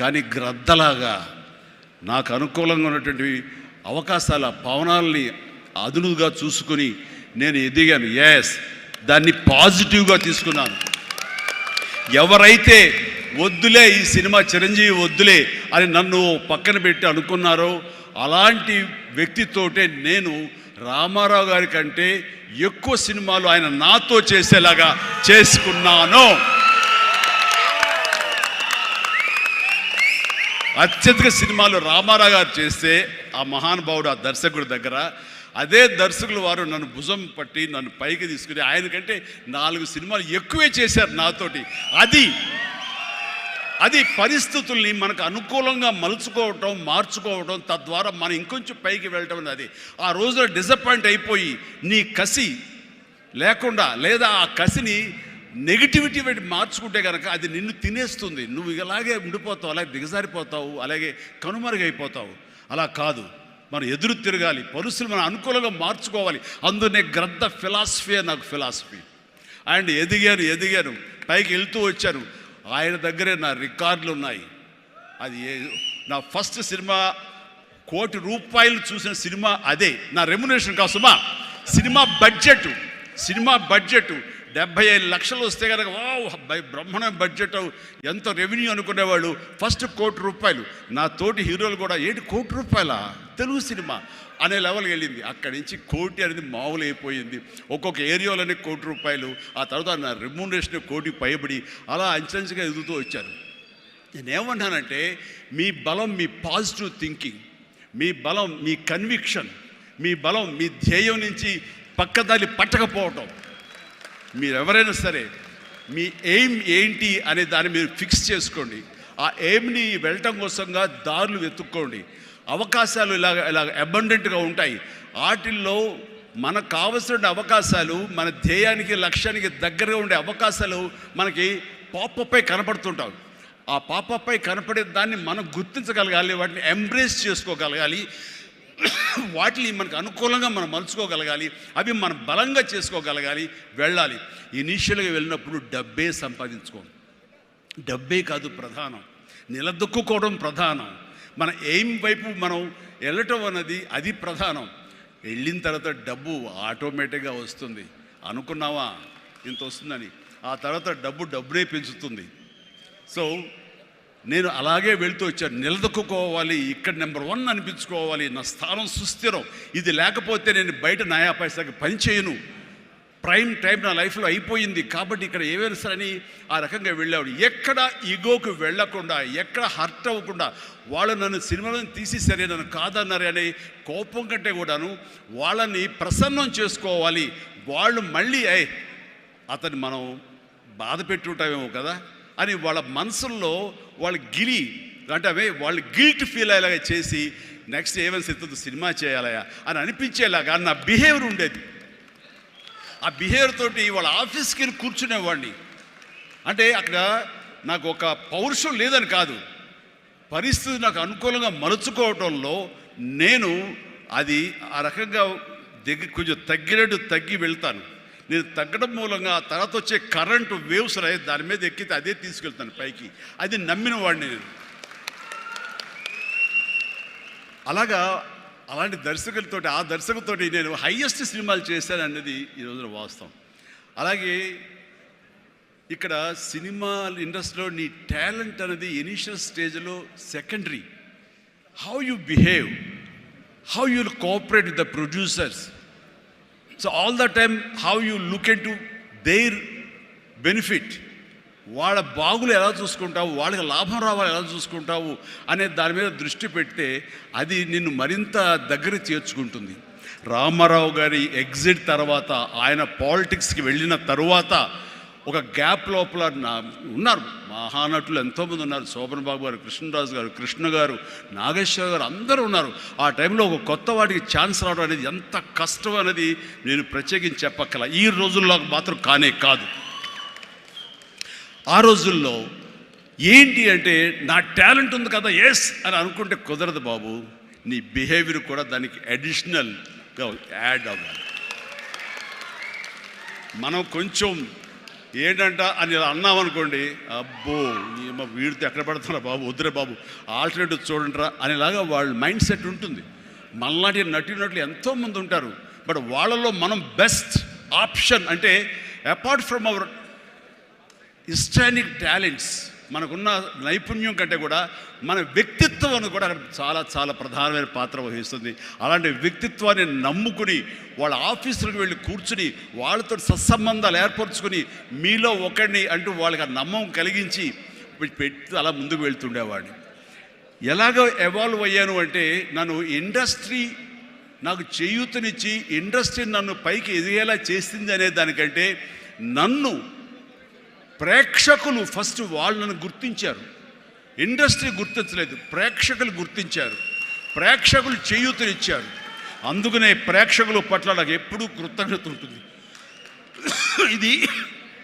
కానీ గ్రద్దలాగా నాకు అనుకూలంగా ఉన్నటువంటి అవకాశాల పవనాల్ని అదునుగా చూసుకుని నేను ఎదిగాను. దాన్ని పాజిటివ్గా తీసుకున్నాను. ఎవరైతే వద్దులే ఈ సినిమా చిరంజీవి వద్దులే అని నన్ను పక్కన పెట్టి అనుకున్నారో అలాంటి వ్యక్తితోటే నేను రామారావు గారి కంటే ఎక్కువ సినిమాలు ఆయన నాతో చేసేలాగా చేసుకున్నాను. అత్యధిక సినిమాలు రామారావు గారు చేస్తే ఆ మహానుభావుడు ఆ దర్శకుడి దగ్గర, అదే దర్శకులు వారు నన్ను భుజం పట్టి నన్ను పైకి తీసుకుని ఆయనకంటే 4 సినిమాలు ఎక్కువే చేశారు నాతోటి. అది పరిస్థితుల్ని మనకు అనుకూలంగా మలుచుకోవటం, మార్చుకోవటం, తద్వారా మనం ఇంకొంచెం పైకి వెళ్ళటం అనేది. ఆ రోజున డిసప్పాయింట్ అయిపోయి నీ కసి లేకుండా లేదా ఆ కసిని నెగిటివిటీ పెట్టి మార్చుకుంటే కనుక అది నిన్ను తినేస్తుంది. నువ్వు ఇలాగే ఉండిపోతావు, అలాగే దిగజారిపోతావు, అలాగే కనుమరుగైపోతావు. అలా కాదు, మనం ఎదురు తిరగాలి, పరిస్థితులు మనం అనుకూలంగా మార్చుకోవాలి. అందునే గ్రద్ద ఫిలాసఫీ నాకు ఫిలాసఫీ. అండ్ ఎదిగాను, పైకి వెళ్తూ వచ్చాను. ఆయన దగ్గరే నా రికార్డులు ఉన్నాయి. అది నా ఫస్ట్ సినిమా ₹1 కోటి చూసిన సినిమా అదే. నా రెమ్యునరేషన్ కాదు సుమా, సినిమా బడ్జెట్ 75 లక్షలు వస్తే కనుక బ్రహ్మాండ బడ్జెట్, ఎంత రెవెన్యూ అనుకునేవాళ్ళు. ఫస్ట్ ₹1 కోటి. నా తోటి హీరోలు కూడా ₹1 కోటి తెలుగు సినిమా అనే లెవెల్కి వెళ్ళింది. అక్కడి నుంచి కోటి అనేది మామూలు అయిపోయింది. ఒక్కొక్క ఏరియాలోనే ₹1 కోటి. ఆ తర్వాత నా రెమ్యూనరేషన్ ₹1 కోటి పైబడి అలా అంచెంచుగా ఎదుగుతూ వచ్చాను. నేనేమన్నానంటే మీ బలం మీ పాజిటివ్ థింకింగ్, మీ బలం మీ కన్విక్షన్, మీ బలం మీ ధ్యేయం నుంచి పక్కదారి పట్టకపోవటం. మీరు ఎవరైనా సరే మీ ఎయిమ్ ఏంటి అనే దాన్ని మీరు ఫిక్స్ చేసుకోండి. ఆ ఎయిమ్ని వెళ్ళటం కోసంగా దారులు వెతుక్కోండి. అవకాశాలు ఇలాగ అబండెంట్గా ఉంటాయి. వాటిల్లో మనకు కావలసిన అవకాశాలు, మన ధ్యేయానికి లక్ష్యానికి దగ్గరగా ఉండే అవకాశాలు మనకి పాపపై కనపడుతుంటాయి. ఆ పాపపై కనపడే దాన్ని మనం గుర్తించగలగాలి, వాటిని ఎంబ్రేస్ చేసుకోగలగాలి, వాటిని మనకు అనుకూలంగా మనం మలుచుకోగలగాలి, అవి మనం బలంగా చేసుకోగలగాలి, వెళ్ళాలి. ఇనీషియల్గా వెళ్ళినప్పుడు డబ్బే సంపాదించుకోండి. డబ్బే కాదు ప్రధానం, నిలదొక్కుకోవడం ప్రధానం. మన ఎయిమ్ వైపు మనం వెళ్ళటం అన్నది అది ప్రధానం. వెళ్ళిన తర్వాత డబ్బు ఆటోమేటిక్గా వస్తుంది. అనుకున్నావా ఇంత వస్తుందని, ఆ తర్వాత డబ్బునే పెంచుతుంది. సో నేను అలాగే వెళ్తూ వచ్చాను. నిలదొక్కుకోవాలి, ఇక్కడ నెంబర్ 1 అనిపించుకోవాలి, నా స్థానం సుస్థిరం. ఇది లేకపోతే నేను బయట నయా పైసాకి పని చేయను. ప్రైమ్ టైం నా లైఫ్లో అయిపోయింది కాబట్టి ఇక్కడ ఏమైనా సరే అని ఆ రకంగా వెళ్ళాడు. ఎక్కడ ఈగోకు వెళ్ళకుండా, ఎక్కడ హర్ట్ అవ్వకుండా, వాళ్ళు నన్ను సినిమాలను తీసేసరే, నన్ను కాదన్నారే అనే కోపం కంటే కూడాను వాళ్ళని ప్రసన్నం చేసుకోవాలి. వాళ్ళు మళ్ళీ అతన్ని మనం బాధ పెట్టుంటామేమో కదా అని వాళ్ళ మనసుల్లో వాళ్ళు వాళ్ళు గిల్ట్ ఫీల్ అయ్యేలాగా చేసి నెక్స్ట్ ఏమైనా సినిమా చేయాలయా అని అనిపించేలాగా నా బిహేవియర్ ఉండేది. ఆ బిహేవియర్ తోటి వాళ్ళ ఆఫీస్కి వెళ్ళి కూర్చునేవాడిని. అంటే అక్కడ నాకు ఒక పౌరుషం లేదని కాదు, పరిస్థితి నాకు అనుకూలంగా మలుచుకోవటంలో నేను అది ఆ రకంగా కొంచెం తగ్గి వెళ్తాను. నేను తగ్గడం మూలంగా ఆ తర్వాత వచ్చే కరెంటు వేవ్స్ దాని మీద ఎక్కితే అదే తీసుకెళ్తాను పైకి. అది నమ్మిన వాడిని నేను. అలాంటి దర్శకులతోటి, ఆ దర్శకులతోటి నేను హైయెస్ట్ సినిమాలు చేశాను అన్నది ఈ రోజున వాస్తవం. అలాగే ఇక్కడ సినిమా ఇండస్ట్రీలో నీ టాలెంట్ అనేది ఇనిషియల్ స్టేజ్లో secondary. How you behave, how you cooperate with the producers. So all the time how you look in to their benefit, వాళ్ళ బాగులు ఎలా చూసుకుంటావు, వాళ్ళకి లాభం రావాలి ఎలా చూసుకుంటావు అనే దాని మీద దృష్టి పెడితే అది నిన్ను మరింత దగ్గర చేర్చుకుంటుంది. రామారావు గారి ఎగ్జిట్ తర్వాత, ఆయన పాలిటిక్స్కి వెళ్ళిన తరువాత ఒక గ్యాప్ లోపల ఉన్నారు మహానటులు ఎంతోమంది ఉన్నారు. శోభన్ బాబు గారు, కృష్ణరాజు గారు, కృష్ణ గారు, నాగేశ్వర గారు, అందరూ ఉన్నారు. ఆ టైంలో ఒక కొత్త వాటికి ఛాన్స్ రావడం అనేది ఎంత కష్టం అనేది నేను ప్రత్యేకించి చెప్పక్కల. ఈ రోజుల్లో మాత్రం కాదు. ఆ రోజుల్లో ఏంటి అంటే నా టాలెంట్ ఉంది కదా ఎస్ అని అనుకుంటే కుదరదు బాబు. నీ బిహేవియర్ కూడా దానికి అడిషనల్గా యాడ్ అవ్వాలి. మనం కొంచెం ఏంటంట అని ఇలా అన్నామనుకోండి, అబ్బో వీడితో ఎక్కడ పడుతున్నా బాబు, వద్దురే బాబు, ఆల్టర్నేటివ్ చూడండిరా అనేలాగా వాళ్ళ మైండ్ సెట్ ఉంటుంది. మనలాంటి నటినట్లు ఎంతోమంది ఉంటారు. బట్ వాళ్ళలో మనం బెస్ట్ ఆప్షన్ అంటే అపార్ట్ ఫ్రమ్ అవర్ హిస్టానిక్ టాలెంట్స్, మనకున్న నైపుణ్యం కంటే కూడా మన వ్యక్తిత్వం అని కూడా అక్కడ చాలా చాలా ప్రధానమైన పాత్ర వహిస్తుంది. అలాంటి వ్యక్తిత్వాన్ని నమ్ముకుని వాళ్ళ ఆఫీసులకు వెళ్ళి కూర్చుని వాళ్ళతో సత్సంబంధాలు ఏర్పరచుకుని మీలో ఒకడిని అంటూ వాళ్ళకి ఆ నమ్మకం కలిగించి పెట్టి అలా ముందుకు వెళ్తుండేవాడిని. ఎలాగ ఎవాల్వ్ అయ్యాను అంటే, నన్ను ఇండస్ట్రీ నాకు చేయూతనిచ్చి ఇండస్ట్రీ నన్ను పైకి ఎదిగేలా చేసింది అనే దానికంటే, నన్ను ప్రేక్షకులు ఫస్ట్ వాళ్ళు నన్ను గుర్తించారు. ఇండస్ట్రీ గుర్తించలేదు, ప్రేక్షకులు గుర్తించారు, ప్రేక్షకులు చేయూతనిచ్చారు. అందుకనే ప్రేక్షకుల పట్ల నాకు ఎప్పుడూ కృతజ్ఞత ఉంటుంది. ఇది